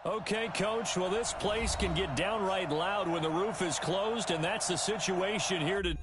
Okay, Coach, well, this place can get downright loud when the roof is closed, and that's the situation here today.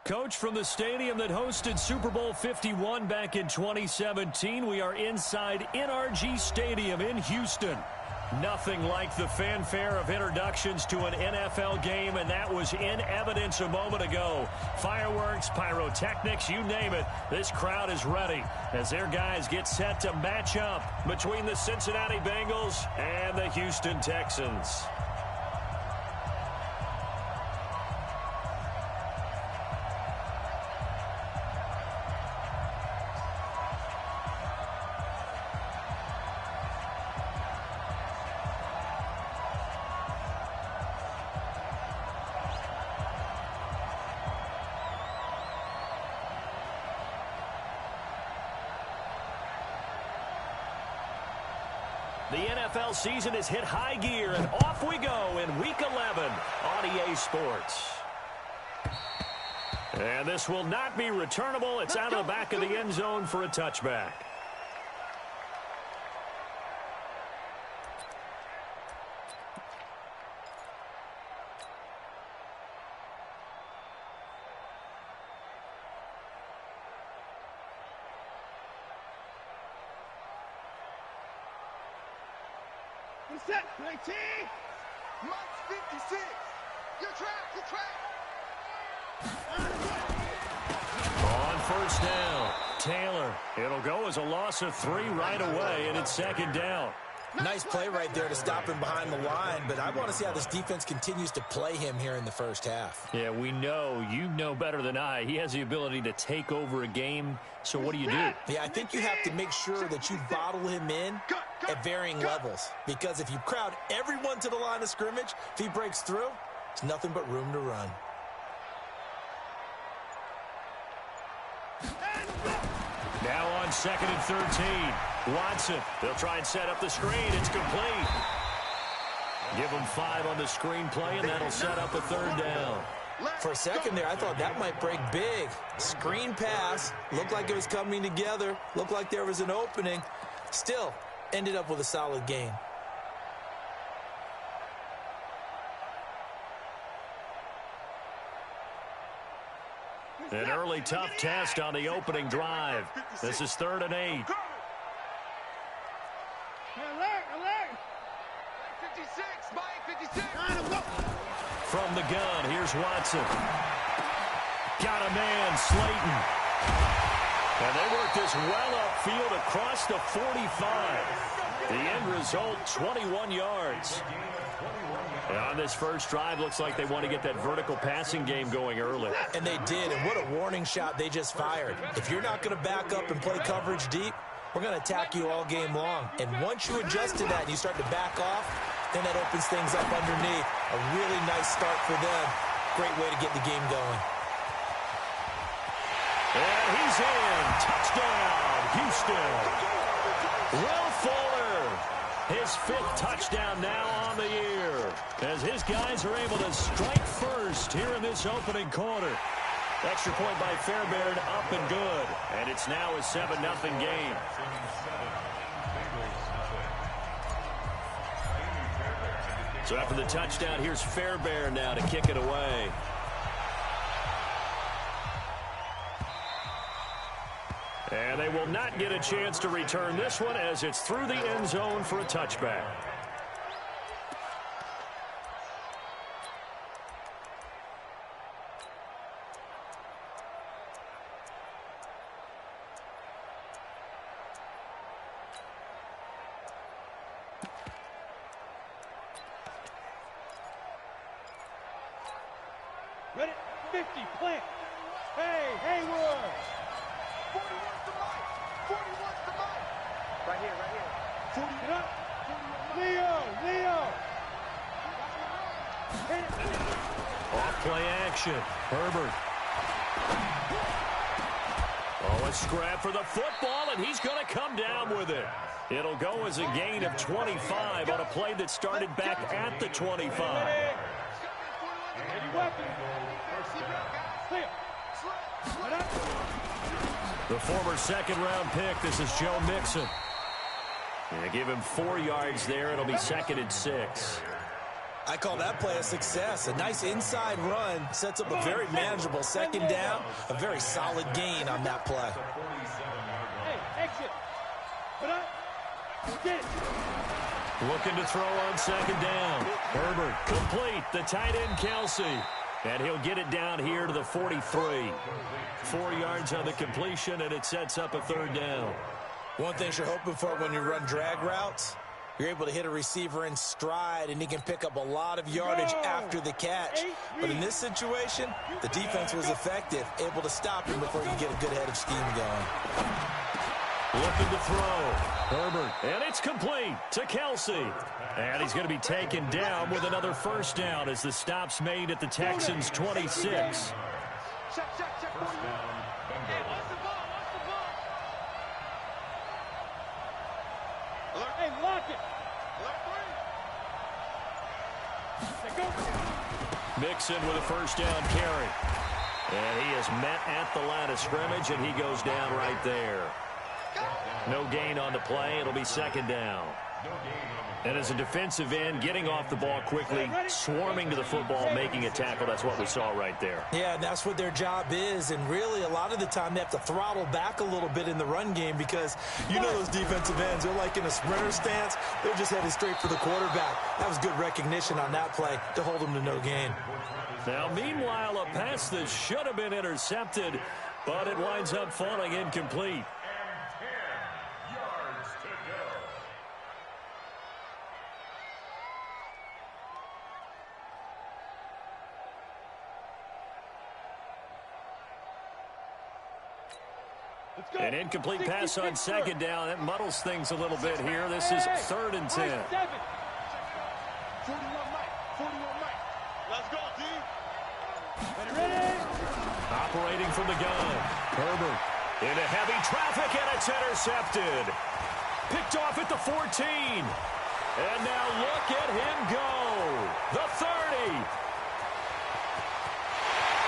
Coach, from the stadium that hosted Super Bowl 51 back in 2017, we are inside NRG Stadium in Houston. Nothing like the fanfare of introductions to an NFL game, and that was in evidence a moment ago. Fireworks, pyrotechnics, you name it. This crowd is ready as their guys get set to match up between the Cincinnati Bengals and the Houston Texans. The NFL season has hit high gear, and off we go in Week 11 on EA Sports. And this will not be returnable. It's out of the back of the end zone for a touchback. Set, 19, Mike 56, you're trapped, On first down, Taylor. It'll go as a loss of 3 right away, and it's second down. Nice play right there to stop him behind the line, but I want to see how this defense continues to play him here in the first half. Yeah, we know. You know better than I. He has the ability to take over a game, so what do you do? Yeah, I think you have to make sure that you bottle him in at varying levels, because if you crowd everyone to the line of scrimmage, if he breaks through, there's nothing but room to run. Now on 2nd and 13. Watson, they'll try and set up the screen. It's complete. Give them 5 on the screen play, and that'll set up a 3rd down. For a second there, I thought that might break big. Screen pass. Looked like it was coming together. Looked like there was an opening. Still, ended up with a solid gain. An early tough test on the opening drive. This is 3rd and 8. Alert! 56, Mike, 56. From the gun, here's Watson. Got a man, Slayton. And they work this well upfield across the 45. The end result, 21 yards. And on this first drive, looks like they want to get that vertical passing game going early. And they did, and what a warning shot they just fired. If you're not going to back up and play coverage deep, we're going to attack you all game long. And once you adjust to that and you start to back off, then that opens things up underneath. A really nice start for them. Great way to get the game going. And he's in. Touchdown, Houston. Will Fuller, his 5th touchdown now on the year, as his guys are able to strike first here in this opening quarter. Extra point by Fairbairn, up and good. And it's now a 7-0 game. So after the touchdown, here's Fairbairn now to kick it away. And they will not get a chance to return this one as it's through the end zone for a touchback. Ready? 50, plant. Hey, Haywood. 41's the mic. 41's the mic. Right here. 40. Get up. Leo. Hit it. Off play action. Herbert. Oh, a scrap for the football, and he's going to come down with it. It'll go as a gain of 25 on a play that started back at the 25. The former second-round pick, this is Joe Mixon. And give him 4 yards there. It'll be 2nd and 6. I call that play a success. A nice inside run sets up a very manageable 2nd down. A very solid gain on that play. Hey, exit. Put up. Get it. Looking to throw on 2nd down. Herbert complete. The tight end, Kelsey. And he'll get it down here to the 43. 4 yards on the completion, and it sets up a 3rd down. One thing you're hoping for when you run drag routes, you're able to hit a receiver in stride, and he can pick up a lot of yardage after the catch. But in this situation, the defense was effective, able to stop him before you get a good head of steam going. Looking to throw. Herbert, and it's complete to Kelsey. And he's going to be taken down with another 1st down as the stop's made at the Texans' 26. Check. Hey, what's the ball? Alert. Hey, lock it. Alert 3. Mixon with a 1st down carry. And he is met at the line of scrimmage, and he goes down right there. No gain on the play. It'll be 2nd down. And as a defensive end, getting off the ball quickly, swarming to the football, making a tackle, that's what we saw right there. Yeah, and that's what their job is. And really, a lot of the time, they have to throttle back a little bit in the run game because you know those defensive ends, they're like in a sprinter stance. They're just headed straight for the quarterback. That was good recognition on that play to hold them to no gain. Now, meanwhile, a pass that should have been intercepted, but it winds up falling incomplete. An incomplete pass on 2nd down. That muddles things a little bit here. This is 3rd and 10. 41 Mike. Let's go, D. Ready? Operating from the gun. Herbert into heavy traffic, and it's intercepted. Picked off at the 14. And now look at him go. The 30.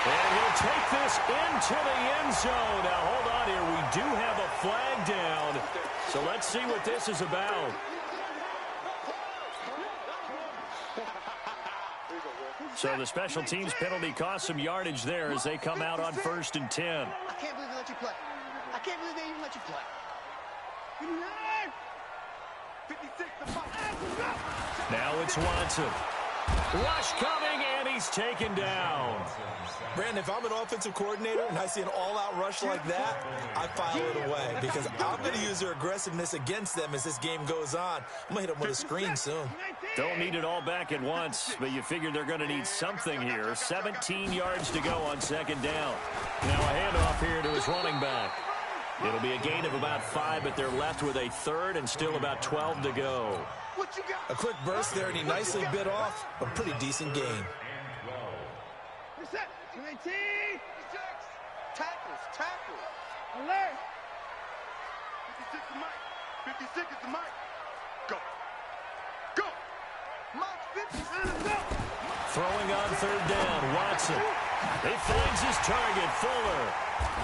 And he'll take this into the end zone. Now, hold on here. We do have a flag down. So let's see what this is about. So the special teams penalty cost some yardage there as they come out on 1st and 10. I can't believe they let you play. I can't believe they even let you play. 56 to 5. Now it's Watson. Rush coming, and he's taken down. Brandon, if I'm an offensive coordinator and I see an all-out rush like that, I file it away because I'm going to use their aggressiveness against them as this game goes on. I'm going to hit them with a screen soon. Don't need it all back at once, but you figure they're going to need something here. 17 yards to go on 2nd down. Now a handoff here to his running back. It'll be a gain of about 5, but they're left with a 3rd and still about 12 to go. A quick burst there, and he nicely bit off a pretty decent gain. Tackles. Alert. 56 is Mike. 56 is the Mike. Go. Mike 50. Go. Throwing on 3rd down, Watson. He finds his target, Fuller.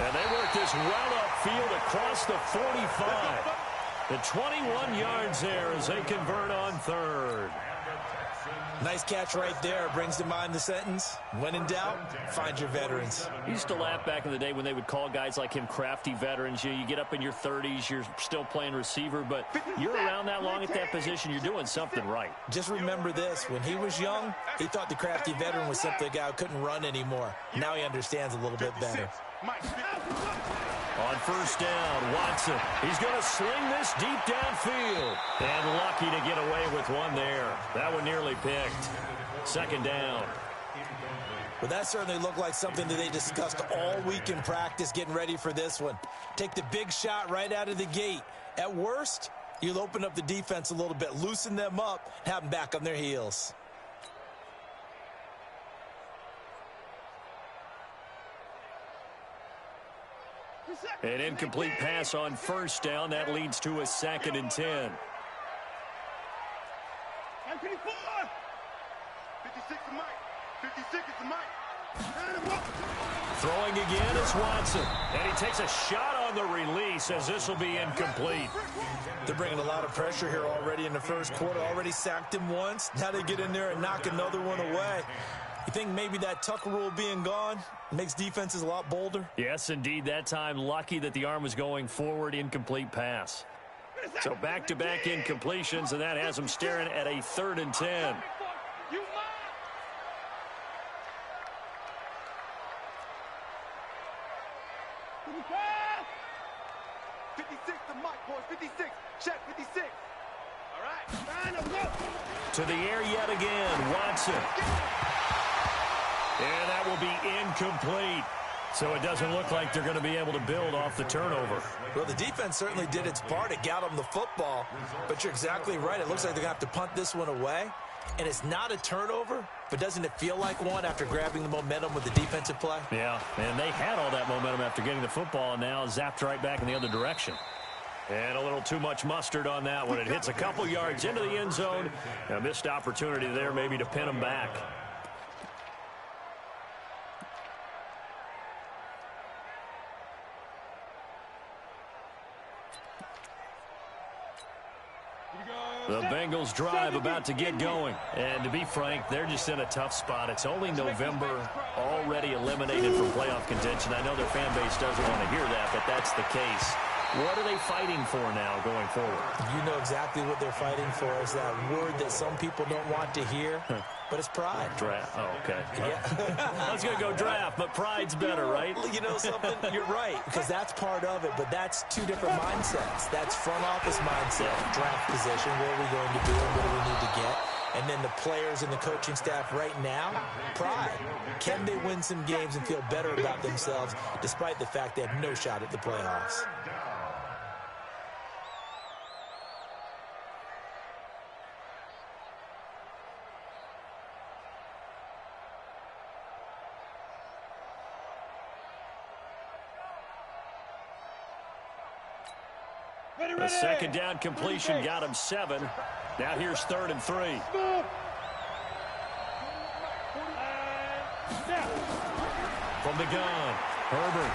And they work this well upfield across the 45. The 21 yards there as they convert on 3rd. Nice catch right there. Brings to mind the sentence, when in doubt, find your veterans. I used to laugh back in the day when they would call guys like him crafty veterans. You get up in your 30s, you're still playing receiver, but you're around that long at that position, you're doing something right. Just remember this. When he was young, he thought the crafty veteran was simply a guy who couldn't run anymore. Now he understands a little bit better. On 1st down, Watson. He's going to sling this deep downfield. And lucky to get away with one there. That one nearly picked. 2nd down. Well, that certainly looked like something that they discussed all week in practice getting ready for this one. Take the big shot right out of the gate. At worst, you'll open up the defense a little bit, loosen them up, have them back on their heels. An incomplete pass on 1st down. That leads to a 2nd and 10. 56 is Mike. 56 is the Mike. Throwing again is Watson. And he takes a shot on the release as this will be incomplete. They're bringing a lot of pressure here already in the 1st quarter. Already sacked him once. Now they get in there and knock another one away. You think maybe that Tucker rule being gone makes defenses a lot bolder? Yes, indeed. That time, lucky that the arm was going forward. Incomplete pass. So back-to-back incompletions, and that has them staring at a 3rd and 10. 56 to Mike, boys. 56. Check 56. All right. To the air yet again, Watson. And that will be incomplete. So it doesn't look like they're going to be able to build off the turnover. Well, the defense certainly did its part. It got them the football. But you're exactly right. It looks like they're going to have to punt this one away. And it's not a turnover, but doesn't it feel like one after grabbing the momentum with the defensive play? Yeah, and they had all that momentum after getting the football, and now zapped right back in the other direction. And a little too much mustard on that one. It hits a couple yards into the end zone. A missed opportunity there maybe to pin them back. The Bengals drive about to get going. And to be frank, they're just in a tough spot. It's only November, already eliminated from playoff contention. I know their fan base doesn't want to hear that, but that's the case. What are they fighting for now going forward? You know exactly what they're fighting for. Is that word that some people don't want to hear, but it's pride. Draft. Oh, okay. Yeah. I was going to go draft, but pride's better, right? You know something? You're right, because that's part of it, but that's two different mindsets. That's front office mindset, draft position, where are we going to be and what do we need to get? And then the players and the coaching staff right now, pride. Can they win some games and feel better about themselves despite the fact they have no shot at the playoffs? A second down completion got him 7. Now here's 3rd and 3. From the gun, Herbert.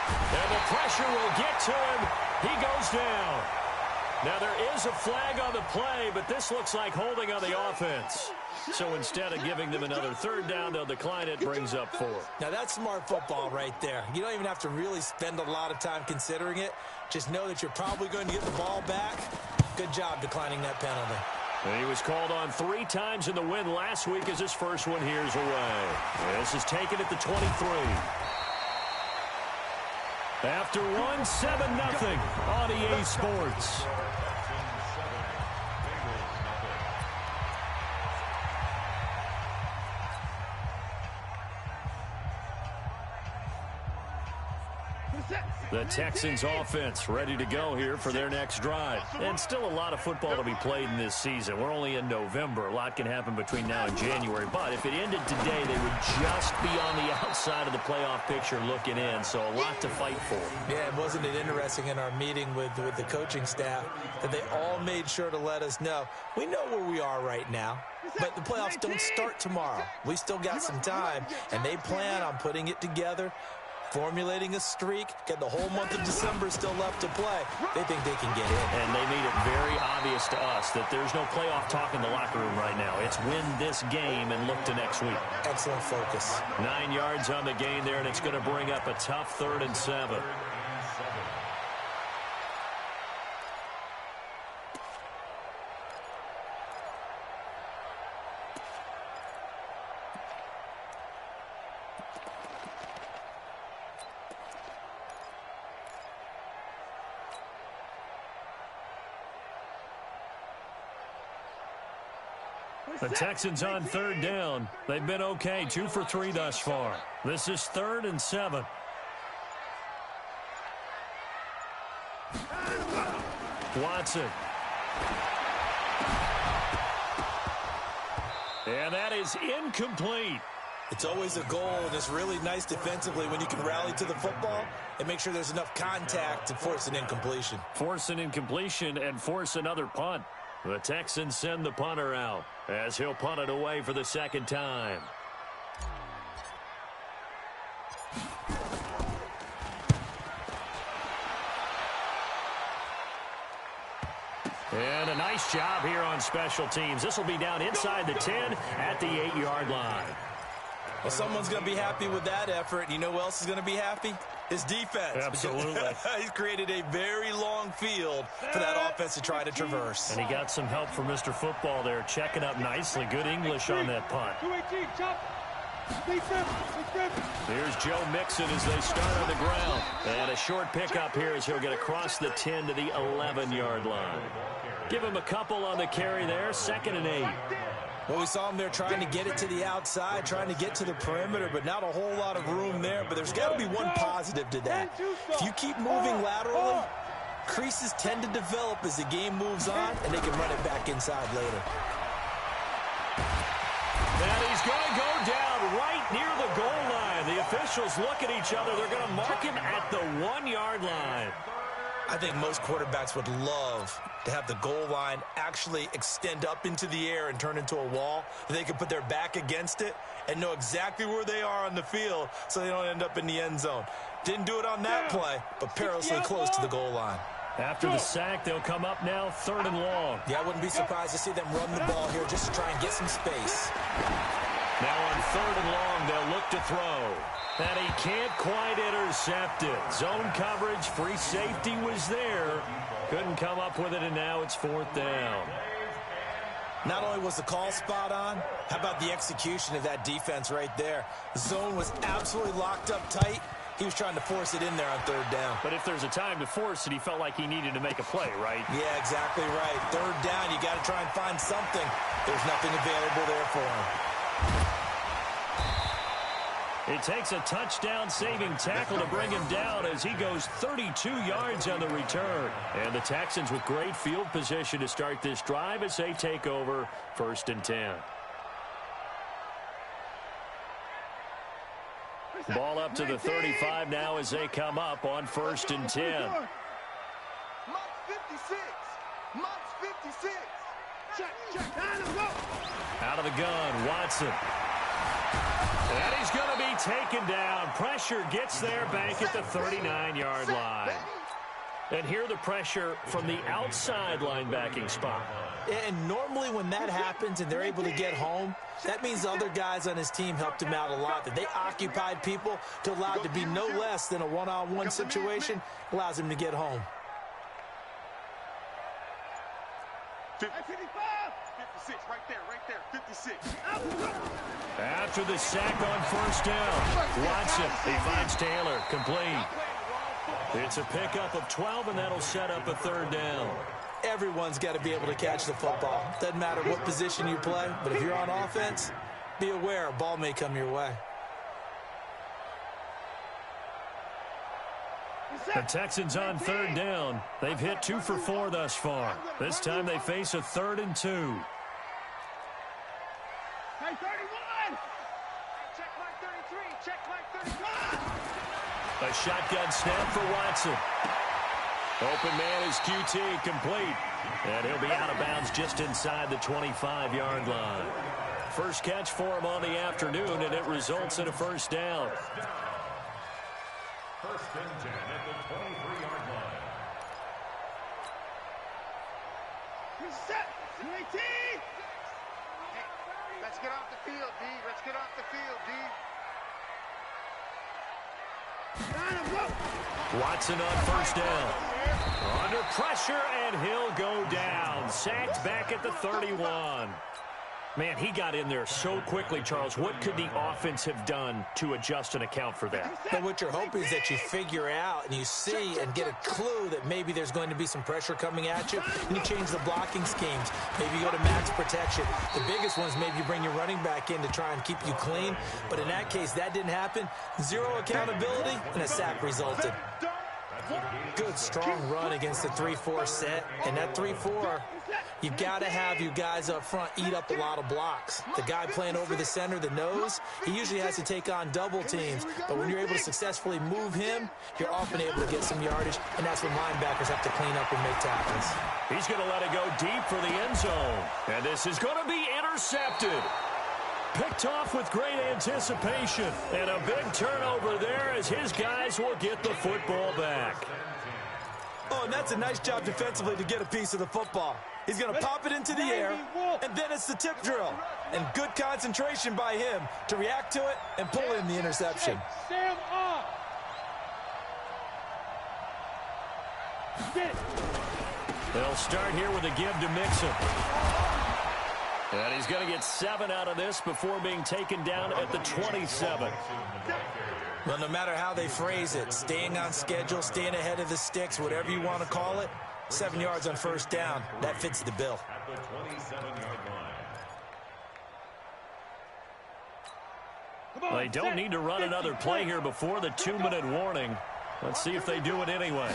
And the pressure will get to him. He goes down. Now there is a flag on the play, but this looks like holding on the offense. So instead of giving them another third down, they'll decline it, brings up 4. Now that's smart football right there. You don't even have to really spend a lot of time considering it. Just know that you're probably going to get the ball back. Good job declining that penalty. And he was called on 3 times in the win last week as his first one here's away. This is taken at the 23. After 1, 7-0 on EA Sports. The Texans offense ready to go here for their next drive. And still a lot of football to be played in this season. We're only in November. A lot can happen between now and January. But if it ended today, they would just be on the outside of the playoff picture looking in. So a lot to fight for. Yeah, wasn't it interesting in our meeting with the coaching staff that they all made sure to let us know, we know where we are right now, but the playoffs don't start tomorrow. We still got some time, and they plan on putting it together, formulating a streak, get the whole month of December still left to play. They think they can get in. And they made it very obvious to us that there's no playoff talk in the locker room right now. It's win this game and look to next week. Excellent focus. 9 yards on the gain there, and it's going to bring up a tough 3rd and 7. The Texans on 3rd down. They've been okay, 2 for 3 thus far. This is 3rd and 7. Watson. And that is incomplete. It's always a goal, and it's really nice defensively when you can rally to the football and make sure there's enough contact to force an incompletion. Force an incompletion and force another punt. The Texans send the punter out as he'll punt it away for the 2nd time. And a nice job here on special teams. This will be down inside the 10 at the 8-yard line. Well, someone's going to be happy with that effort. And you know who else is going to be happy? His defense. Absolutely. He's created a very long field for that offense to try to traverse. And he got some help from Mr. Football there, checking up nicely. Good English on that punt. Here's Joe Mixon as they start on the ground. And a short pickup here as he'll get across the 10 to the 11-yard line. Give him a couple on the carry there, 2nd and 8. Well, we saw him there trying to get it to the outside, trying to get to the perimeter, but not a whole lot of room there. But there's got to be one positive to that. If you keep moving laterally, creases tend to develop as the game moves on, and they can run it back inside later. And he's going to go down right near the goal line. The officials look at each other. They're going to mark him at the 1-yard line. I think most quarterbacks would love to have the goal line actually extend up into the air and turn into a wall. They can put their back against it and know exactly where they are on the field so they don't end up in the end zone. Didn't do it on that play, but perilously close to the goal line. After the sack, they'll come up now 3rd and long. Yeah, I wouldn't be surprised to see them run the ball here just to try and get some space. Now on 3rd and long, they'll look to throw. And he can't quite intercept it. Zone coverage, free safety was there. Couldn't come up with it, and now it's 4th down. Not only was the call spot on, how about the execution of that defense right there? The zone was absolutely locked up tight. He was trying to force it in there on 3rd down. But if there's a time to force it, he felt like he needed to make a play, right? Yeah, exactly right. 3rd down, you got to try and find something. There's nothing available there for him. It takes a touchdown-saving tackle to bring him down as he goes 32 yards on the return. And the Texans with great field position to start this drive as they take over 1st and 10. Ball up to the 35 now as they come up on 1st and 10. Mott's 56. Mott's 56. Check. Out of the gun, Watson. And he's going to be taken down. Pressure gets there, bank at the 39-yard line. And here the pressure from the outside linebacking spot. And normally when that happens and they're able to get home, that means the other guys on his team helped him out a lot. That they occupied people to allow it to be no less than a one-on-one situation allows him to get home. 55, 56, right there, 56. After the sack on first down, Watson, he finds Taylor, complete. It's a pickup of 12, and that'll set up a third down. Everyone's got to be able to catch the football. Doesn't matter what position you play, but if you're on offense, be aware a ball may come your way. The Texans on third down. They've hit 2 for 4 thus far. This time they face a 3rd and 2. Hey, 31! Check mark 33, check mark 35! A shotgun snap for Watson. Open man is QT, complete. And he'll be out of bounds just inside the 25-yard line. First catch for him on the afternoon, and it results in a first down. First and 10 at the 23-yard line. Reset! 18! Hey, let's get off the field, D. Let's get off the field, D. Watson on first down. Under pressure, and he'll go down. Sacked back at the 31. Man, he got in there so quickly, Charles. What could the offense have done to adjust and account for that? But what you're hoping is that you figure out and you see and get a clue that maybe there's going to be some pressure coming at you, and you change the blocking schemes. Maybe you go to max protection. The biggest one is maybe you bring your running back in to try and keep you clean. But in that case, that didn't happen. Zero accountability, and a sack resulted. Good, strong run against the 3-4 set. And that 3-4, you've got to have your guys up front eat up a lot of blocks. The guy playing over the center, the nose, he usually has to take on double teams. But when you're able to successfully move him, you're often able to get some yardage, and that's when linebackers have to clean up and make tackles. He's going to let it go deep for the end zone. And this is going to be intercepted. Picked off with great anticipation. And a big turnover there as his guys will get the football back. Oh, and that's a nice job defensively to get a piece of the football. He's going to pop it into the air, and then it's the tip drill. And good concentration by him to react to it and pull in the interception. Sam up! They'll start here with a give to Mixon. And he's going to get 7 out of this before being taken down at the 27. Well, no matter how they phrase it, staying on schedule, staying ahead of the sticks, whatever you want to call it, 7 yards on first down, that fits the bill. At the 27-yard line. They don't need to run another play here before the 2-minute warning. Let's see if they do it anyway.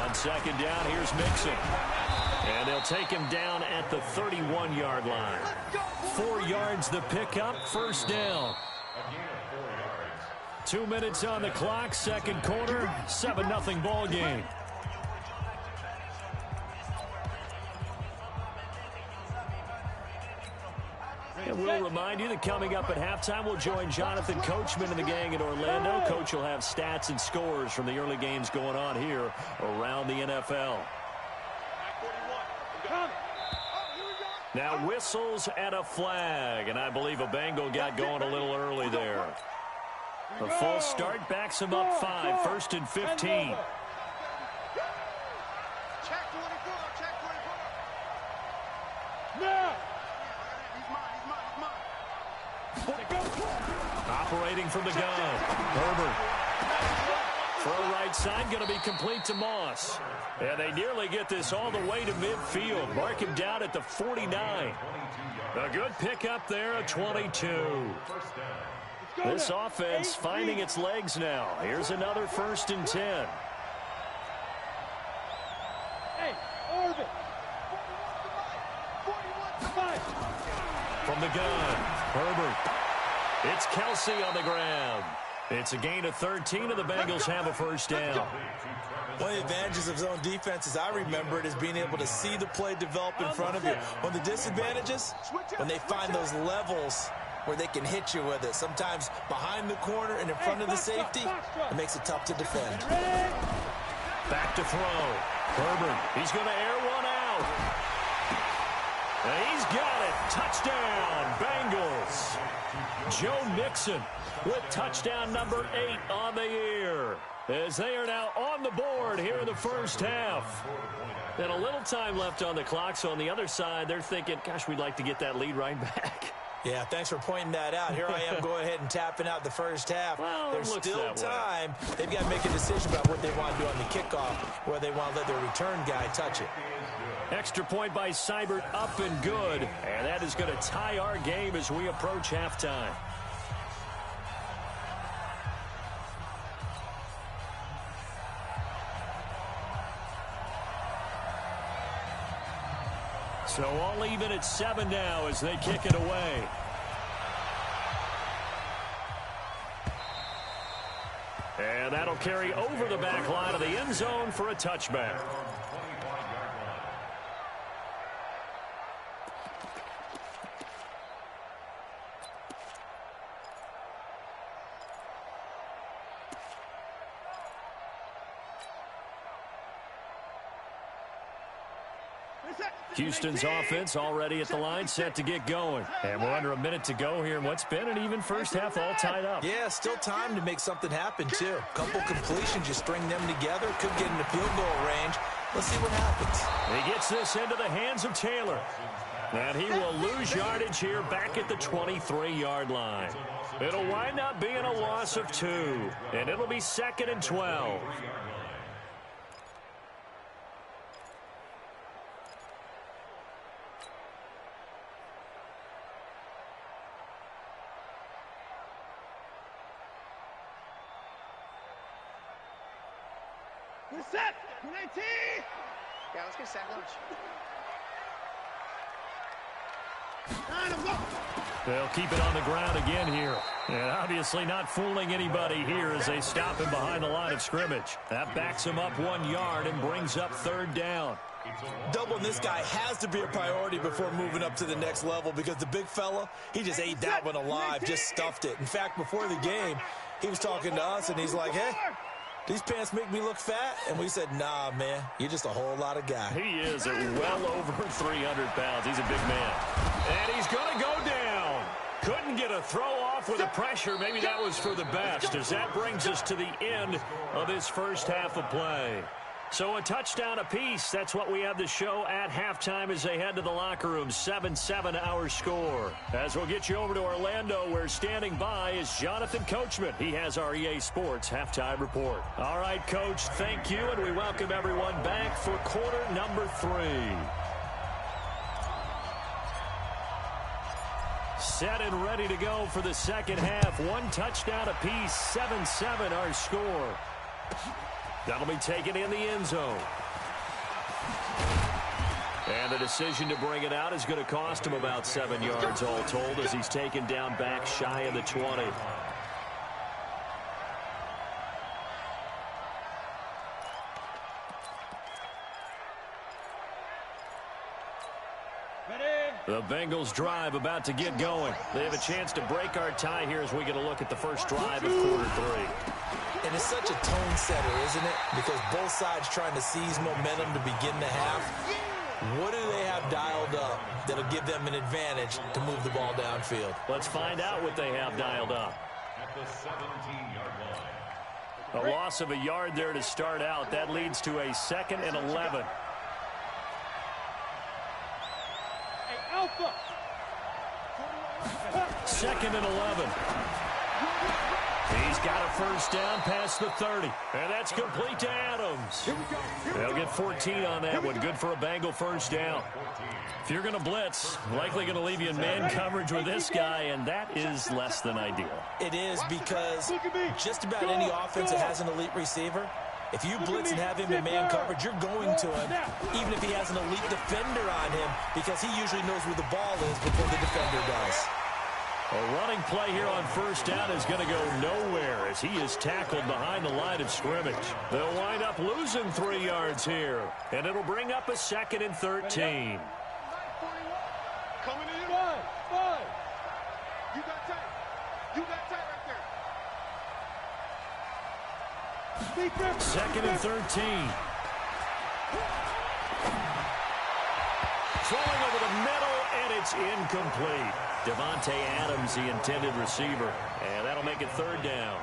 On second down, here's Mixon. And they'll take him down at the 31-yard line. 4 yards the pickup, first down. 2 minutes on the clock, second quarter, 7-0 ball game. And we'll remind you that coming up at halftime, we'll join Jonathan Coachman and the gang in Orlando. Coach will have stats and scores from the early games going on here around the NFL. Now whistles and a flag, and I believe a Bengal got going a little early there. The full start backs him up 5, first and 15. Check 24, check 24. Now! Operating from the gun, Herbert. Throw right side, going to be complete to Moss. And they nearly get this all the way to midfield. Mark him down at the 49. A good pickup there, a 22. This offense finding its legs now. Here's another first and 10. Hey, Orbit. From the gun, Herbert. It's Kelsey on the ground. It's a gain of 13, and the Bengals have a first down. One of the advantages of zone defense, as I remember it, is being able to see the play develop in front of you. One of the disadvantages, when they find those levels where they can hit you with it. Sometimes behind the corner and in front of the safety, it makes it tough to defend. Back to throw. Herbert, he's going to air one out. And he's got it. Touchdown, Bengals. Joe Mixon with touchdown number 8 on the year, as they are now on the board here in the first half. And a little time left on the clock, so on the other side, they're thinking, gosh, we'd like to get that lead right back. Yeah, thanks for pointing that out. Here I am going ahead and tapping out the first half. Well, there's still time. They've got to make a decision about what they want to do on the kickoff, where they want to let their return guy touch it. Extra point by Seibert, up and good. And that is going to tie our game as we approach halftime. So all even at 7 now as they kick it away. And that'll carry over the back line of the end zone for a touchback. Houston's offense already at the line, set to get going. And we're under a minute to go here in what's been an even first half, all tied up. Yeah, still time to make something happen, too. Couple completions, you string them together, could get into field goal range. Let's see what happens. He gets this into the hands of Taylor. And he will lose yardage here back at the 23-yard line. It'll wind up being a loss of 2. And it'll be 2nd and 12. We're set. 19. Yeah, let's get set lunch. They'll keep it on the ground again here. And obviously not fooling anybody here as they stop him behind the line of scrimmage. That backs him up 1 yard and brings up 3rd down. Doubling this guy has to be a priority before moving up to the next level, because the big fella, he just ate that one alive, just stuffed it. In fact, before the game, he was talking to us, and he's like, hey, these pants make me look fat? And we said, nah, man, you're just a whole lot of guy. He is at well over 300 pounds. He's a big man. And he's going to go down. Couldn't get a throw off with the pressure. Maybe that was for the best, as that brings us to the end of this first half of play. So a touchdown apiece. That's what we have to show at halftime as they head to the locker room. 7-7 our score. As we'll get you over to Orlando, where standing by is Jonathan Coachman. He has our EA Sports halftime report. All right, Coach, thank you, and we welcome everyone back for quarter number 3. Set and ready to go for the second half. 1 touchdown apiece, 7-7 our score. That'll be taken in the end zone. And the decision to bring it out is going to cost him about 7 yards all told, as he's taken down back shy of the 20. The Bengals drive about to get going. They have a chance to break our tie here as we get a look at the first drive of quarter 3. And it's such a tone setter, isn't it? Because both sides trying to seize momentum to begin the half. What do they have dialed up that'll give them an advantage to move the ball downfield? Let's find out what they have dialed up. At the 17-yard line. A loss of a yard there to start out. That leads to a 2nd and 11. Alpha. 2nd and 11. He's got a first down past the 30. And that's complete to Adams. They'll get 14 on that one. Good for a Bengal first down. If you're going to blitz, likely going to leave you in man coverage with this guy, and that is less than ideal. It is, because just about any offense that has an elite receiver, if you blitz and have him in man coverage, you're going to him, even if he has an elite defender on him, because he usually knows where the ball is before the defender does. A running play here on first down is going to go nowhere as he is tackled behind the line of scrimmage. They'll wind up losing 3 yards here, and it'll bring up a 2nd and 13. Coming in. 5. You got tight. You got tight right Second and 13. Throwing over the middle, and it's incomplete. Devontae Adams, the intended receiver. And that'll make it third down.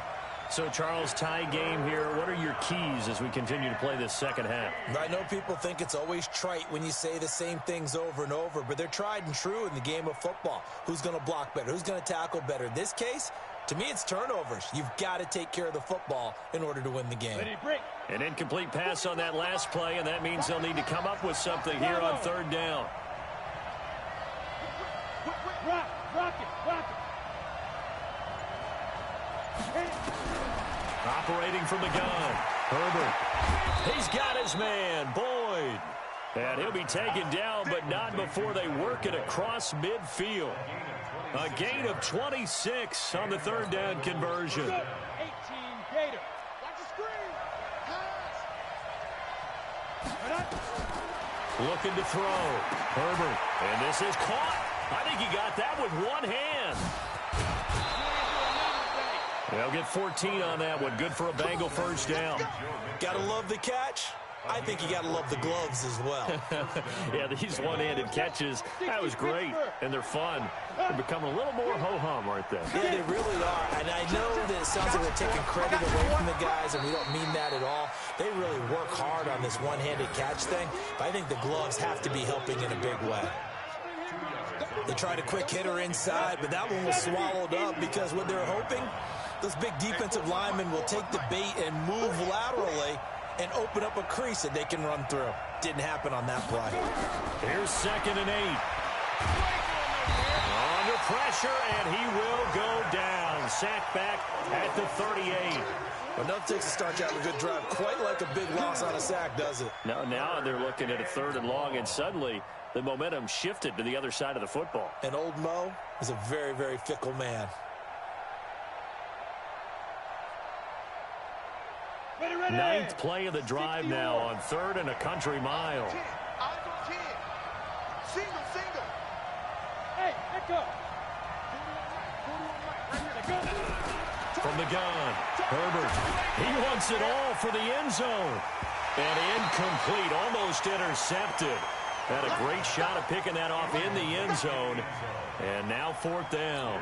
So, Charles, tie game here. What are your keys as we continue to play this second half? I know people think it's always trite when you say the same things over and over, but they're tried and true in the game of football. Who's going to block better? Who's going to tackle better? In this case, to me, it's turnovers. You've got to take care of the football in order to win the game. An incomplete pass on that last play, and that means they'll need to come up with something here on third down. Rock it. Operating from the gun, Herbert. He's got his man, Boyd. And he'll be taken down, but not before they work it across midfield. A gain of 26 on the third down conversion. 18 Gator. Watch the screen. Looking to throw. Herbert. And this is caught. I think he got that with one hand. They'll get 14 on that one. Good for a Bengal first down. Gotta love the catch. I think you gotta love the gloves as well. Yeah, these one-handed catches, that was great, and they're fun. They're becoming a little more ho-hum, aren't they? Yeah, they really are, and I know that it sounds like we're taking credit away from the guys, and we don't mean that at all. They really work hard on this one-handed catch thing, but I think the gloves have to be helping in a big way. They tried a quick hitter inside, but that one was swallowed up because what they're hoping, those big defensive linemen will take the bait and move laterally and open up a crease that they can run through. Didn't happen on that play. Here's 2nd and 8. Under pressure, and he will go down. Sacked back at the 38. Enough takes to start out a good drive. Quite like a big loss on a sack, does it? Now they're looking at a 3rd and long, and suddenly the momentum shifted to the other side of the football. And old Mo is a very, very fickle man. Ninth play of the drive now on 3rd and a country mile. Single. Hey, let go. From the gun, Herbert. He wants it all for the end zone. And incomplete, almost intercepted. Had a great shot of picking that off in the end zone. And now 4th down.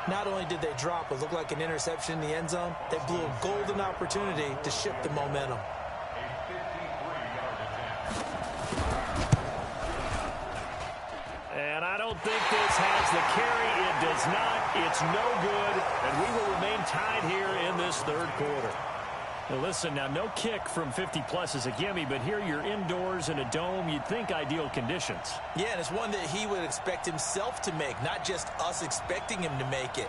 Not only did they drop what looked like an interception in the end zone, they blew a golden opportunity to shift the momentum. And I don't think this has the carry. It does not. It's no good. And we will remain tied here in this 3rd quarter. Now listen, now no kick from 50-plus is a gimme, but here you're indoors in a dome. You'd think ideal conditions. Yeah, and it's one that he would expect himself to make, not just us expecting him to make it.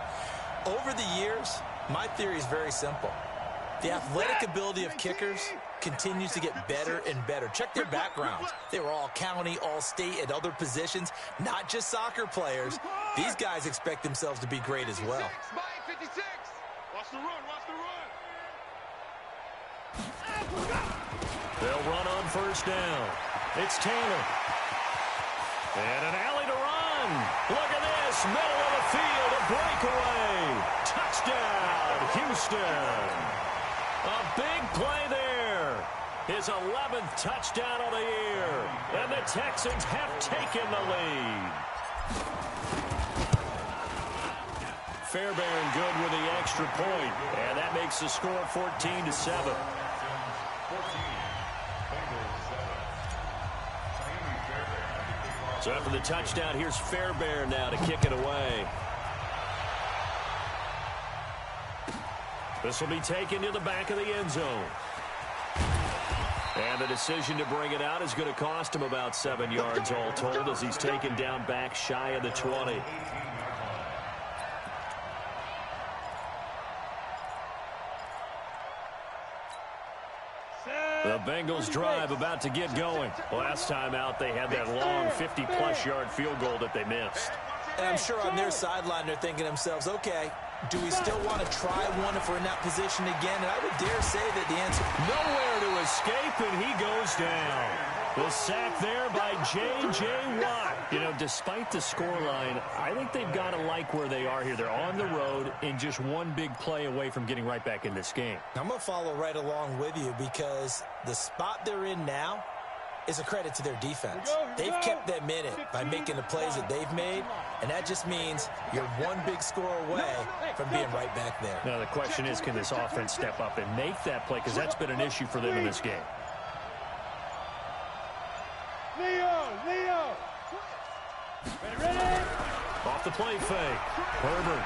Over the years, my theory is very simple. The athletic ability of kickers continues to get better and better. Check their backgrounds. They were all county, all state, at other positions, not just soccer players. These guys expect themselves to be great as well. 56. Watch the run. They'll run on 1st down. It's Taylor. And an alley to run. Look at this. Middle of the field. A breakaway. Touchdown, Houston. A big play there. His 11th touchdown of the year. And the Texans have taken the lead. Fairbairn good with the extra point. And that makes the score 14-7. So after the touchdown, here's Fairbairn now to kick it away. This will be taken to the back of the end zone. And the decision to bring it out is going to cost him about 7 yards all told as he's taken down back shy of the 20. The Bengals drive about to get going. Last time out, they had that long 50-plus yard field goal that they missed. And I'm sure on their sideline, they're thinking to themselves, okay, do we still want to try one if we're in that position again? And I would dare say that the answer... Nowhere to escape, and he goes down. The sack there by J.J. Watt. You know, despite the scoreline, I think they've got to like where they are here. They're on the road and just one big play away from getting right back in this game. I'm going to follow right along with you because the spot they're in now is a credit to their defense. They've kept them in it by making the plays that they've made, and that just means you're one big score away from being right back there. Now, the question is, can this offense step up and make that play? Because that's been an issue for them in this game. Leo! Ready? Off the play fake. Herbert.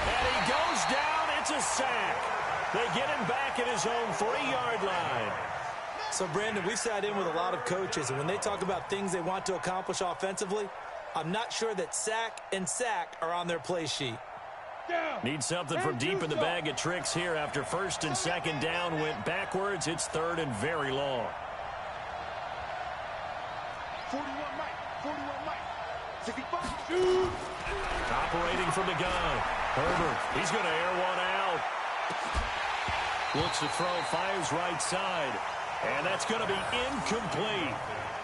And he goes down. It's a sack. They get him back at his own 3-yard line. So, Brandon, we've sat in with a lot of coaches, and when they talk about things they want to accomplish offensively, I'm not sure that sack and sack are on their play sheet. Need something from deep in the bag of tricks here after first and second down went backwards. It's third and very long. 41 Mike. 65. Shoot. Operating from the gun. Herbert. He's going to air one out. Looks to throw. Fires right side. And that's going to be incomplete.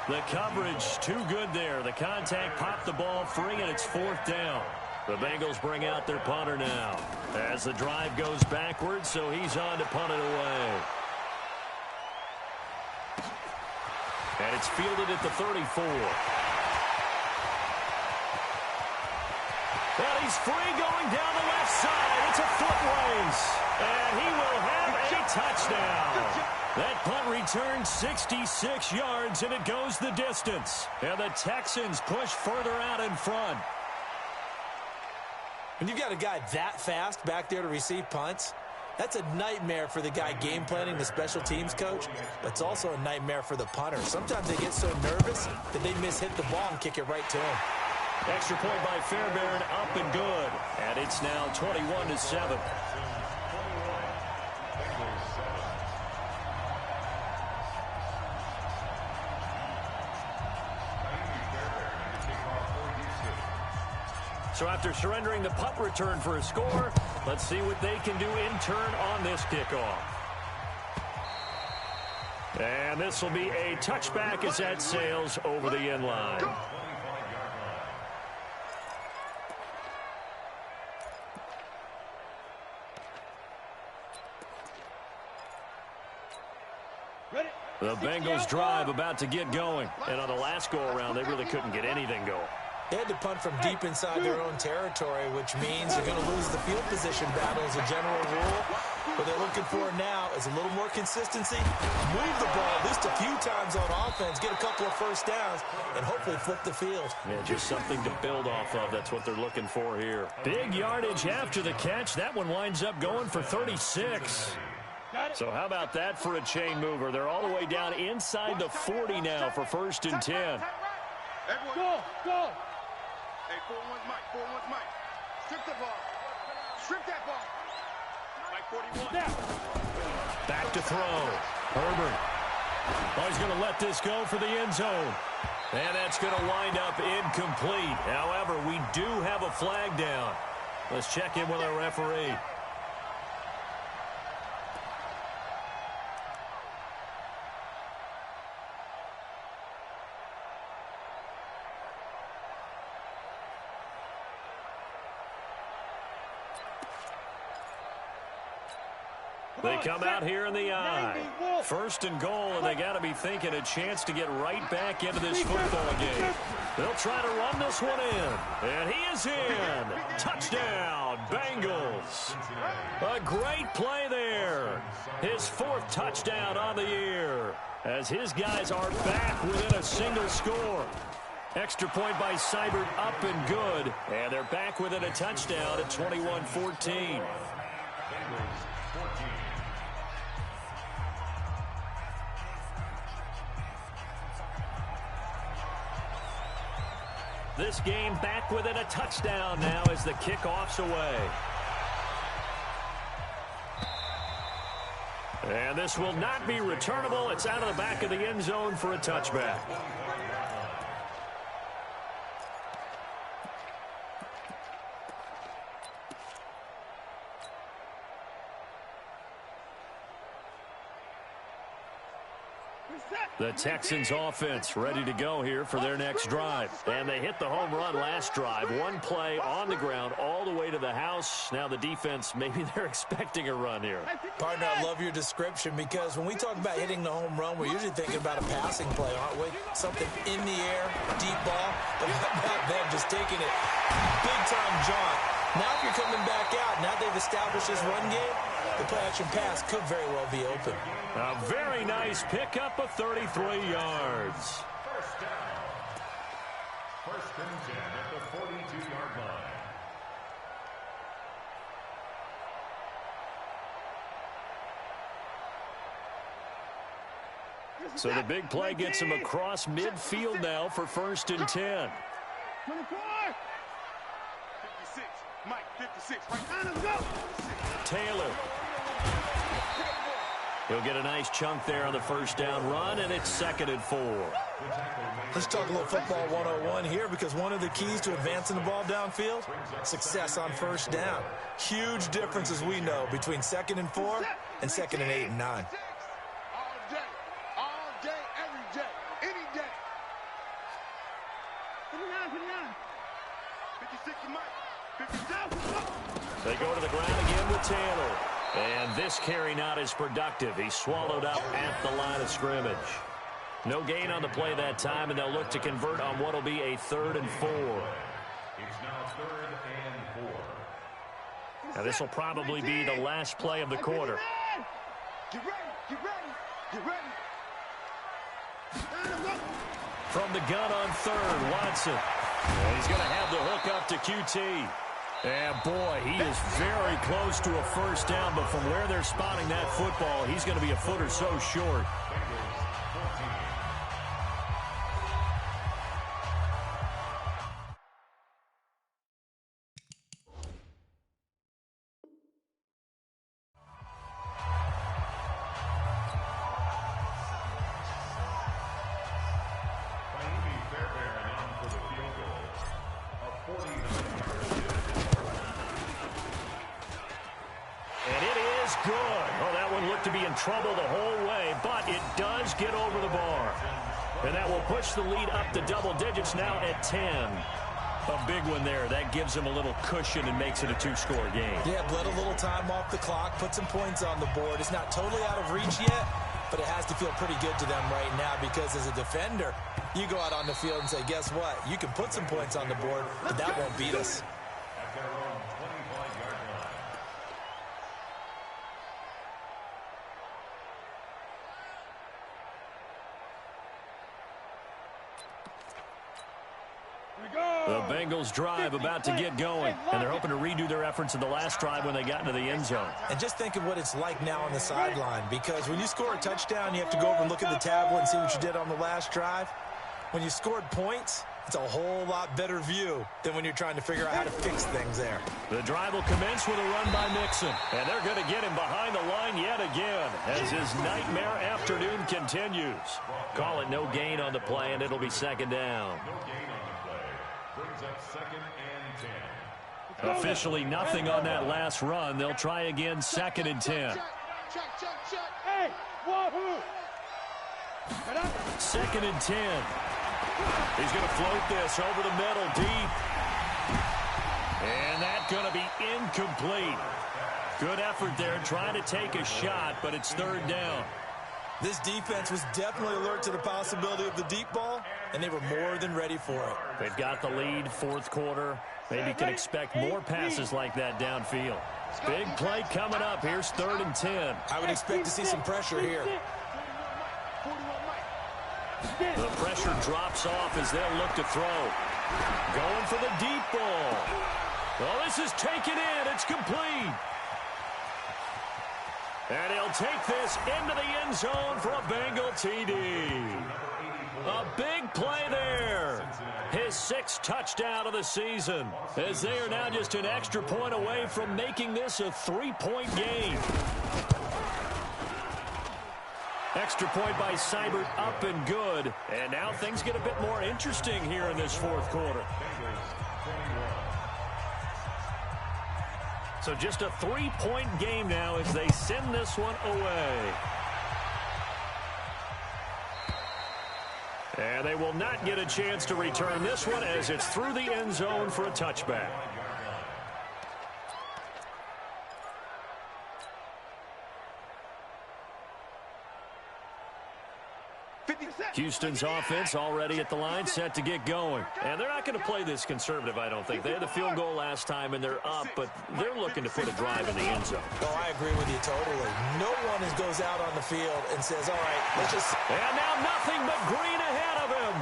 The coverage too good there. The contact popped the ball free, and it's 4th down. The Bengals bring out their punter now as the drive goes backwards, so he's on to punt it away. And it's fielded at the 34. And he's free going down the left side. It's a foot race. And he will have a touchdown. That punt returns 66 yards, and it goes the distance. And the Texans push further out in front. When you've got a guy that fast back there to receive punts, that's a nightmare for the guy game planning, the special teams coach, but it's also a nightmare for the punter. Sometimes they get so nervous that they hit the ball and kick it right to him. Extra point by Fairbairn, up and good. And it's now 21-7. So after surrendering the punt return for a score, let's see what they can do in turn on this kickoff. And this will be a touchback as that sails over the end line. The Bengals drive about to get going. And on the last go-around, they really couldn't get anything going. They had to punt from deep inside their own territory, which means they're going to lose the field position battle as a general rule. What they're looking for now is a little more consistency, move the ball at least a few times on offense, get a couple of first downs, and hopefully flip the field. Yeah, just something to build off of. That's what they're looking for here. Big yardage after the catch. That one winds up going for 36. So how about that for a chain mover? They're all the way down inside the 40 now for 1st and 10. Go! Hey, 4-1's Mike. Strip the ball. Strip that ball. Mike 41. Back to throw. Herbert. Oh, he's going to let this go for the end zone. And that's going to wind up incomplete. However, we do have a flag down. Let's check in with our referee. They come out here in the I. 1st and goal, and they got to be thinking a chance to get right back into this football game. They'll try to run this one in. And he is in. Touchdown, Bengals. A great play there. His 4th touchdown on the year as his guys are back within a single score. Extra point by Seibert, up and good. And they're back within a touchdown at 21-14. This game back within a touchdown now as the kickoff's away. And this will not be returnable. It's out of the back of the end zone for a touchback. The Texans offense ready to go here for their next drive. And they hit the home run last drive. One play on the ground all the way to the house. Now the defense, maybe they're expecting a run here. Partner, I love your description because when we talk about hitting the home run, we're usually thinking about a passing play, aren't we? Something in the air, deep ball, but how about them just taking it big-time jaunt. Now if you're coming back out, now they've established this run game, the play-action pass could very well be open. A very nice pickup of 33 yards. First down. First and 10 at the 42-yard line. So the big play gets him across midfield now for first and 10. 24. 56. Mike, 56. Right now, let's go. Taylor. He'll get a nice chunk there on the first down run, and it's 2nd and 4. Let's talk a little football 101 here because one of the keys to advancing the ball downfield, success on first down. Huge difference, as we know, between 2nd and 4 and 2nd and 8 and 9. All day, every day, any day. 56 Mike. 56. They go to the ground again with Taylor. And this carry not as productive. He swallowed up at the line of scrimmage. No gain on the play that time, and they'll look to convert on what will be a 3rd and 4. It's now 3rd and 4. Now this will probably be the last play of the quarter. Get ready, get ready, get ready. From the gun on 3rd, Watson. And he's going to have the hook up to QT. And boy, he is very close to a first down, but from where they're spotting that football, he's going to be a foot or so short. Trouble the whole way, but it does get over the bar. And that will push the lead up to double digits now at 10. A big one there. That gives them a little cushion and makes it a 2-score game. Yeah, bled a little time off the clock, put some points on the board. It's not totally out of reach yet, but it has to feel pretty good to them right now because as a defender, you go out on the field and say, guess what? You can put some points on the board, but that won't beat us. At their own 25-yard line. The Bengals drive about to get going, and they're hoping to redo their efforts in the last drive when they got into the end zone. And just think of what it's like now on the sideline, because when you score a touchdown, you have to go over and look at the tablet and see what you did on the last drive. When you scored points, it's a whole lot better view than when you're trying to figure out how to fix things there. The drive will commence with a run by Mixon, and they're going to get him behind the line yet again as his nightmare afternoon continues. Call it no gain on the play, and it'll be 2nd down. No gain on the play. Brings up 2nd and 10. Officially nothing on that last run. They'll try again 2nd and 10. Check. Hey, wahoo. 2nd and 10. He's going to float this over the middle deep. And that's going to be incomplete. Good effort there trying to take a shot, but it's 3rd down. This defense was definitely alert to the possibility of the deep ball, and they were more than ready for it. They've got the lead, 4th quarter. Maybe can expect more passes like that downfield. Big play coming up. Here's 3rd and 10. I would expect to see some pressure here. The pressure drops off as they'll look to throw. Going for the deep ball. Well, this is taken in. It's complete. And he'll take this into the end zone for a Bengal TD. A big play there. His 6th touchdown of the season, as they are now just an extra point away from making this a 3-point game. Extra point by Seibert, up and good. And now things get a bit more interesting here in this 4th quarter. So just a 3-point game now as they send this one away. And they will not get a chance to return this one as it's through the end zone for a touchback. Houston's offense already at the line, set to get going. And they're not going to play this conservative, I don't think. They had the field goal last time, and they're up, but they're looking to put a drive in the end zone. Oh, I agree with you totally. No one goes out on the field and says, all right, let's just... And now nothing but green ahead of him.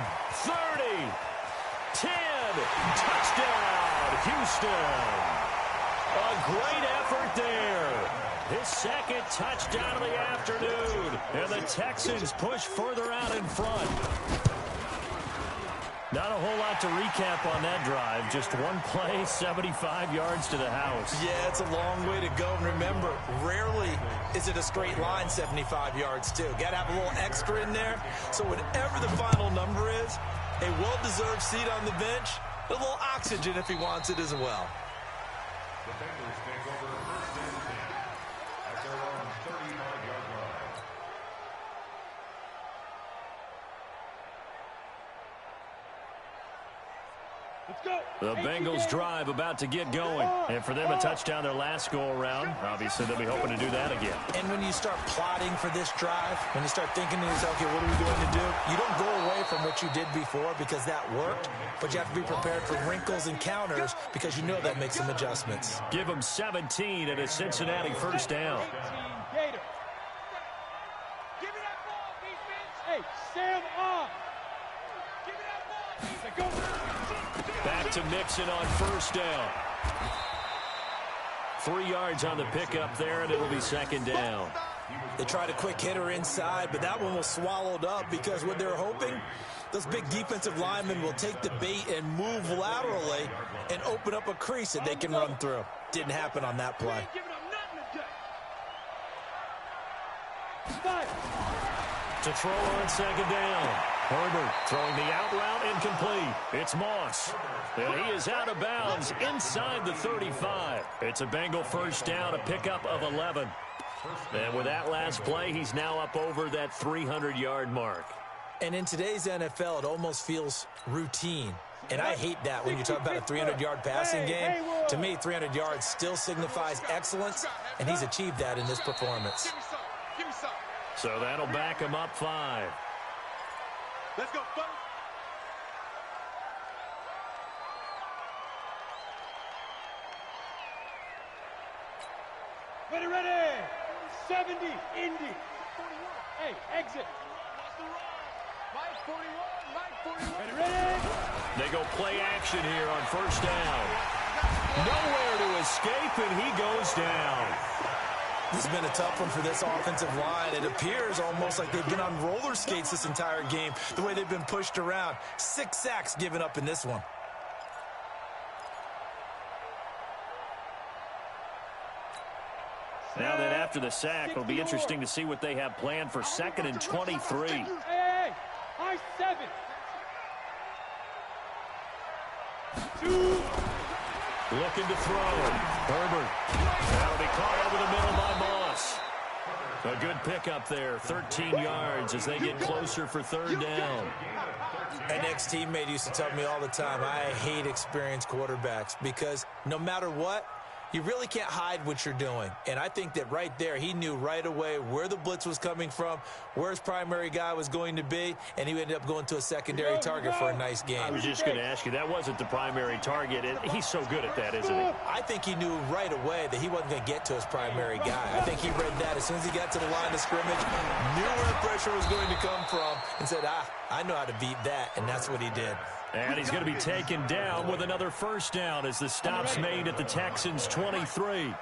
30, 10, touchdown, Houston. A great effort there. His second touchdown of the afternoon. And the Texans push further out in front. Not a whole lot to recap on that drive. Just one play, 75 yards to the house. Yeah, it's a long way to go. And remember, rarely is it a straight line 75 yards, too. Got to have a little extra in there. So whatever the final number is, a well-deserved seat on the bench, a little oxygen if he wants it as well. The Bengals take over first and 10 at their own 35-yard line. Let's go. The Bengals drive about to get going. And for them, a touchdown their last go-around. Obviously, they'll be hoping to do that again. And when you start plotting for this drive, when you start thinking to yourself, okay, what are we going to do? You don't go away from what you did before because that worked, but you have to be prepared for wrinkles and counters because you know that makes some adjustments. Give them 17 at a Cincinnati first down. Gator. Give me that ball, defense. Hey, Sam on. Give me that ball, defense. Go. Back to Mixon on first down. 3 yards on the pickup there, and it'll be second down. They tried a quick hitter inside, but that one was swallowed up because what they're hoping, those big defensive linemen will take the bait and move laterally and open up a crease that they can run through. Didn't happen on that play. To throw on second down. Herbert throwing the out route incomplete. It's Moss. And he is out of bounds inside the 35. It's a Bengal first down, a pickup of 11. And with that last play, he's now up over that 300-yard mark. And in today's NFL, it almost feels routine. And I hate that when you talk about a 300-yard passing game. To me, 300 yards still signifies excellence, and he's achieved that in this performance. So that'll back him up 5. Let's go, buddy. Ready, ready. 70, Indy. Hey, exit. Mike 41, Mike 41. Ready, ready. They go play action here on first down. Nowhere to escape, and he goes down. This has been a tough one for this offensive line. It appears almost like they've been on roller skates this entire game, the way they've been pushed around. 6 sacks given up in this one. Now that after the sack, it'll be interesting to see what they have planned for 2nd and 23. Hey, high 7. 2. Looking to throw. Herbert. That'll be caught over the middle by Moss. A good pickup there. 13 yards as they get closer for third down. An ex-teammate used to tell me all the time, I hate experienced quarterbacks because no matter what, you really can't hide what you're doing. And I think that right there, he knew right away where the blitz was coming from, where his primary guy was going to be, and he ended up going to a secondary target for a nice game. I was just going to ask you, that wasn't the primary target. He's so good at that, isn't he? I think he knew right away that he wasn't going to get to his primary guy. I think he read that as soon as he got to the line of scrimmage, knew where the pressure was going to come from, and said, I know how to beat that, and that's what he did. And he's going to be taken down with another first down as the stop's made at the Texans' 23.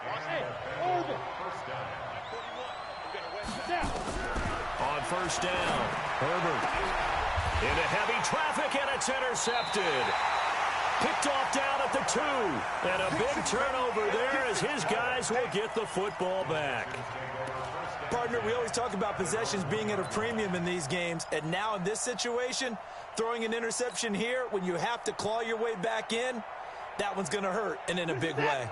On first down, Herbert into heavy traffic, and it's intercepted. Picked off down at the 2. And a big turnover there as his guys will get the football back. Partner, we always talk about possessions being at a premium in these games, and now in this situation, throwing an interception here when you have to claw your way back in, that one's going to hurt, and in a big way.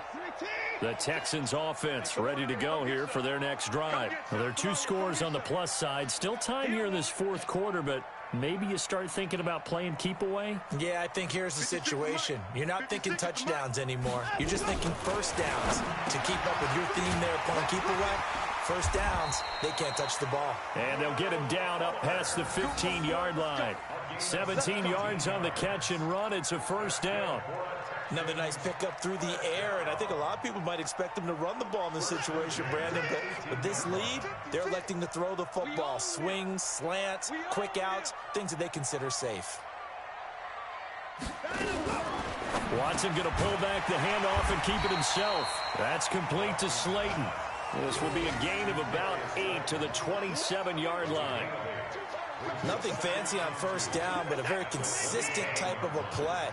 The Texans offense ready to go here for their next drive. Well, there are 2 scores on the plus side. Still time here in this 4th quarter, but maybe you start thinking about playing keep away? Yeah, I think here's the situation. You're not thinking touchdowns anymore. You're just thinking first downs. To keep up with your theme there, playing keep away, first downs, they can't touch the ball. And they'll get him down up past the 15-yard line. 17 yards on the catch and run. It's a first down. Another nice pickup through the air, and I think a lot of people might expect them to run the ball in this situation, Brandon, but with this lead, they're electing to throw the football. Swings, slants, quick outs, things that they consider safe. Watson going to pull back the handoff and keep it himself. That's complete to Slayton. This will be a gain of about 8 to the 27-yard line. Nothing fancy on first down, but a very consistent type of a play.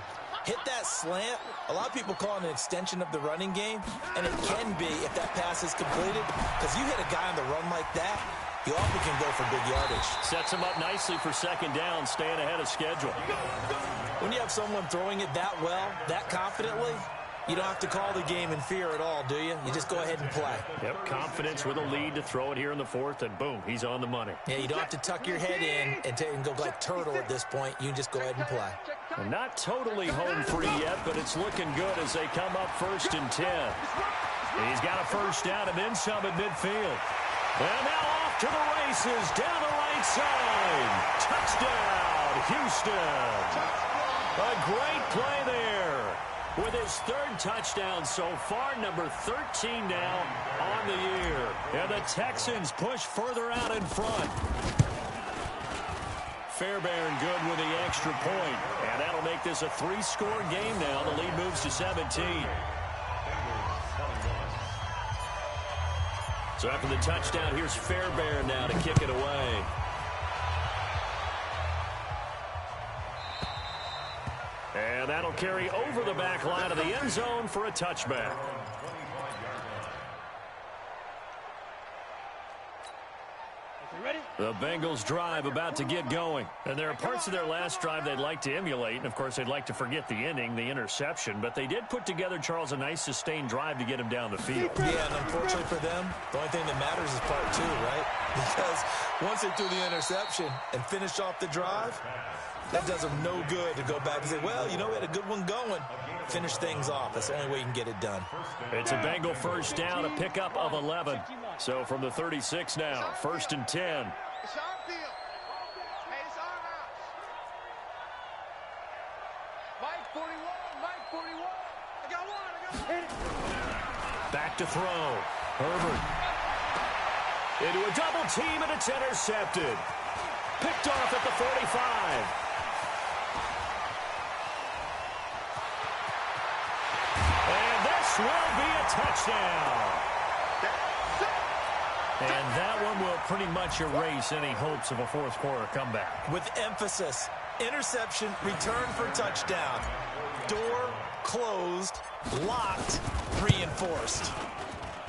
Hit that slant. A lot of people call it an extension of the running game, and it can be if that pass is completed, because you hit a guy on the run like that, you often can go for big yardage. Sets him up nicely for second down, staying ahead of schedule. When you have someone throwing it that well, that confidently, you don't have to call the game in fear at all, do you? You just go ahead and play. Yep, confidence with a lead to throw it here in the 4th, and boom, he's on the money. Yeah, you don't have to tuck your head in and go like turtle at this point. You can just go ahead and play. Well, not totally home free yet, but it's looking good as they come up 1st and 10. He's got a first down and then some at midfield. And now off to the races, down the right side. Touchdown, Houston. A great play there. With his 3rd touchdown so far, number 13 now on the year. And the Texans push further out in front. Fairbairn good with the extra point. And that'll make this a 3-score game now. The lead moves to 17. So after the touchdown, here's Fairbairn now to kick it away. And that'll carry over the back line of the end zone for a touchback. The Bengals drive about to get going. And there are parts of their last drive they'd like to emulate. And, of course, they'd like to forget the ending, the interception. But they did put together, Charles, a nice sustained drive to get him down the field. Yeah, and unfortunately for them, the only thing that matters is part 2, right? Because once they threw the interception and finished off the drive, that does them no good to go back and say, well, you know, we had a good one going. Finish things off. That's the only way you can get it done. It's a Bengal first down, a pickup of 11. So from the 36 now, 1st and 10. It's our field. Hey, it's our house. Mike 41, Mike 41. I got one. Back to throw. Herbert. Into a double team, and it's intercepted. Picked off at the 45. And this will be a touchdown. And that one will pretty much erase any hopes of a 4th quarter comeback. With emphasis, interception, return for touchdown. Door closed, locked, reinforced.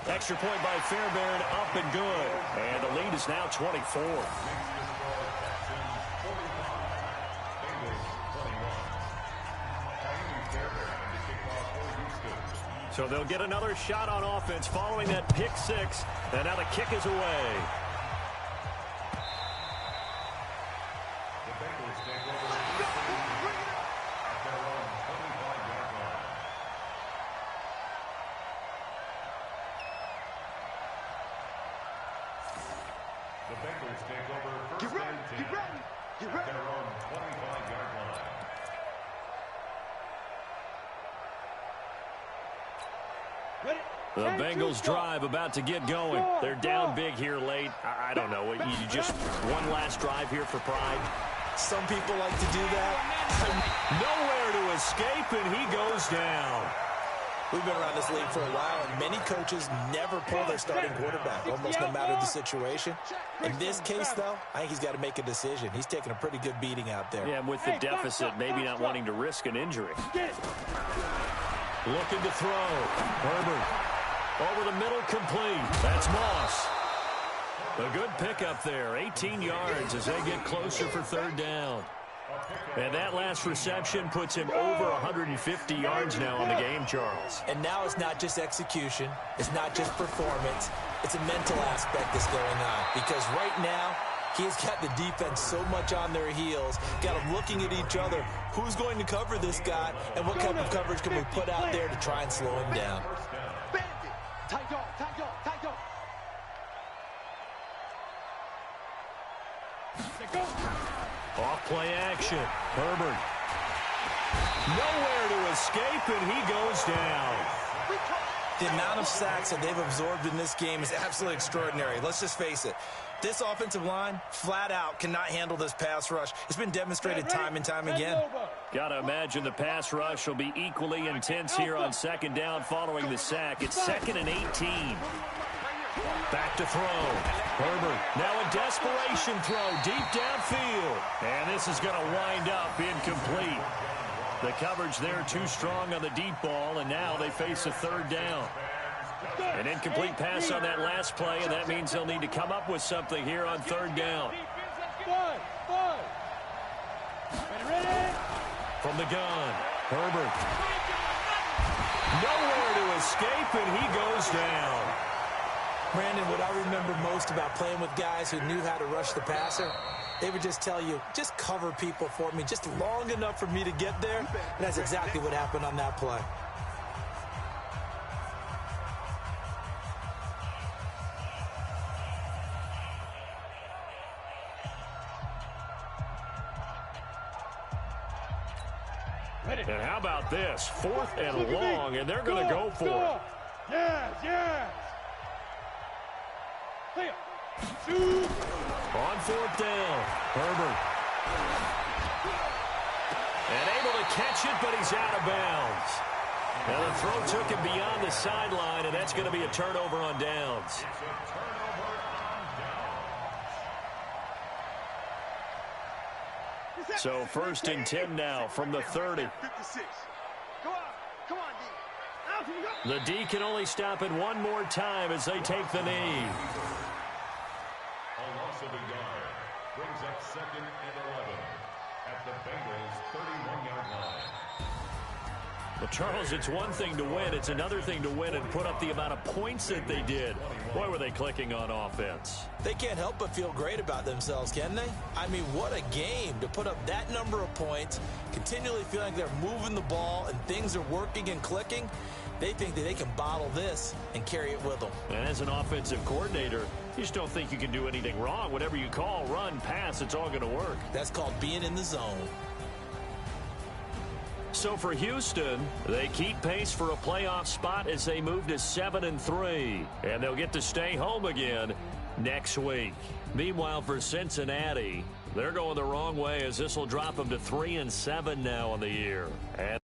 Extra point by Fairbairn, up and good. And the lead is now 24. So they'll get another shot on offense following that pick 6. And now the kick is away. The Bengals take over first and 10 at their own 25-yard line. The Bengals drive about to get going. They're down big here late. I don't know. You just one last drive here for pride. Some people like to do that. Nowhere to escape, and he goes down. We've been around this league for a while, and many coaches never pull their starting quarterback, almost no matter the situation. In this case, though, I think he's got to make a decision. He's taking a pretty good beating out there. Yeah, and with the deficit, maybe not wanting to risk an injury. Looking to throw. Herbert. Over the middle, complete. That's Moss. A good pickup there. 18 yards as they get closer for 3rd down. And that last reception puts him over 150 yards now on the game, Charles. And now it's not just execution. It's not just performance. It's a mental aspect that's going on. Because right now, he's got the defense so much on their heels, got them looking at each other. Who's going to cover this guy, and what kind of coverage can we put out there to try and slow him down? Tight dog, tight dog, tight dog. Off play action. Herbert. Nowhere to escape, and he goes down. The amount of sacks that they've absorbed in this game is absolutely extraordinary. Let's just face it. This offensive line, flat out, cannot handle this pass rush. It's been demonstrated time and time again. Got to imagine the pass rush will be equally intense here on second down following the sack. It's 2nd and 18. Back to throw. Herbert, now a desperation throw deep downfield. And this is going to wind up incomplete. The coverage there too strong on the deep ball, and now they face a 3rd down. An incomplete pass on that last play, and that means they'll need to come up with something here on 3rd down. From the gun, Herbert. Nowhere to escape, and he goes down. Brandon, what I remember most about playing with guys who knew how to rush the passer, they would just tell you, just cover people for me, just long enough for me to get there. And that's exactly what happened on that play. And how about this? 4th and long, and they're going to go for it. Yes. On 4th down, Herbert. And able to catch it, but he's out of bounds. Now the throw took him beyond the sideline, and that's going to be a turnover on downs. So 1st and 10 now from the 30. 56. Go on. Come on, D. The D can only stop it one more time as they take the knee. A loss of a yard brings up 2nd and 11 at the Bengals' 31-yard line. Well, Charles, it's one thing to win. It's another thing to win and put up the amount of points that they did. Boy, were they clicking on offense. They can't help but feel great about themselves, can they? I mean, what a game to put up that number of points, continually feeling like they're moving the ball and things are working and clicking. They think that they can bottle this and carry it with them. And as an offensive coordinator, you just don't think you can do anything wrong. Whatever you call, run, pass, it's all going to work. That's called being in the zone. So for Houston, they keep pace for a playoff spot as they move to 7-3. And they'll get to stay home again next week. Meanwhile, for Cincinnati, they're going the wrong way as this will drop them to 3-7 now on the year. And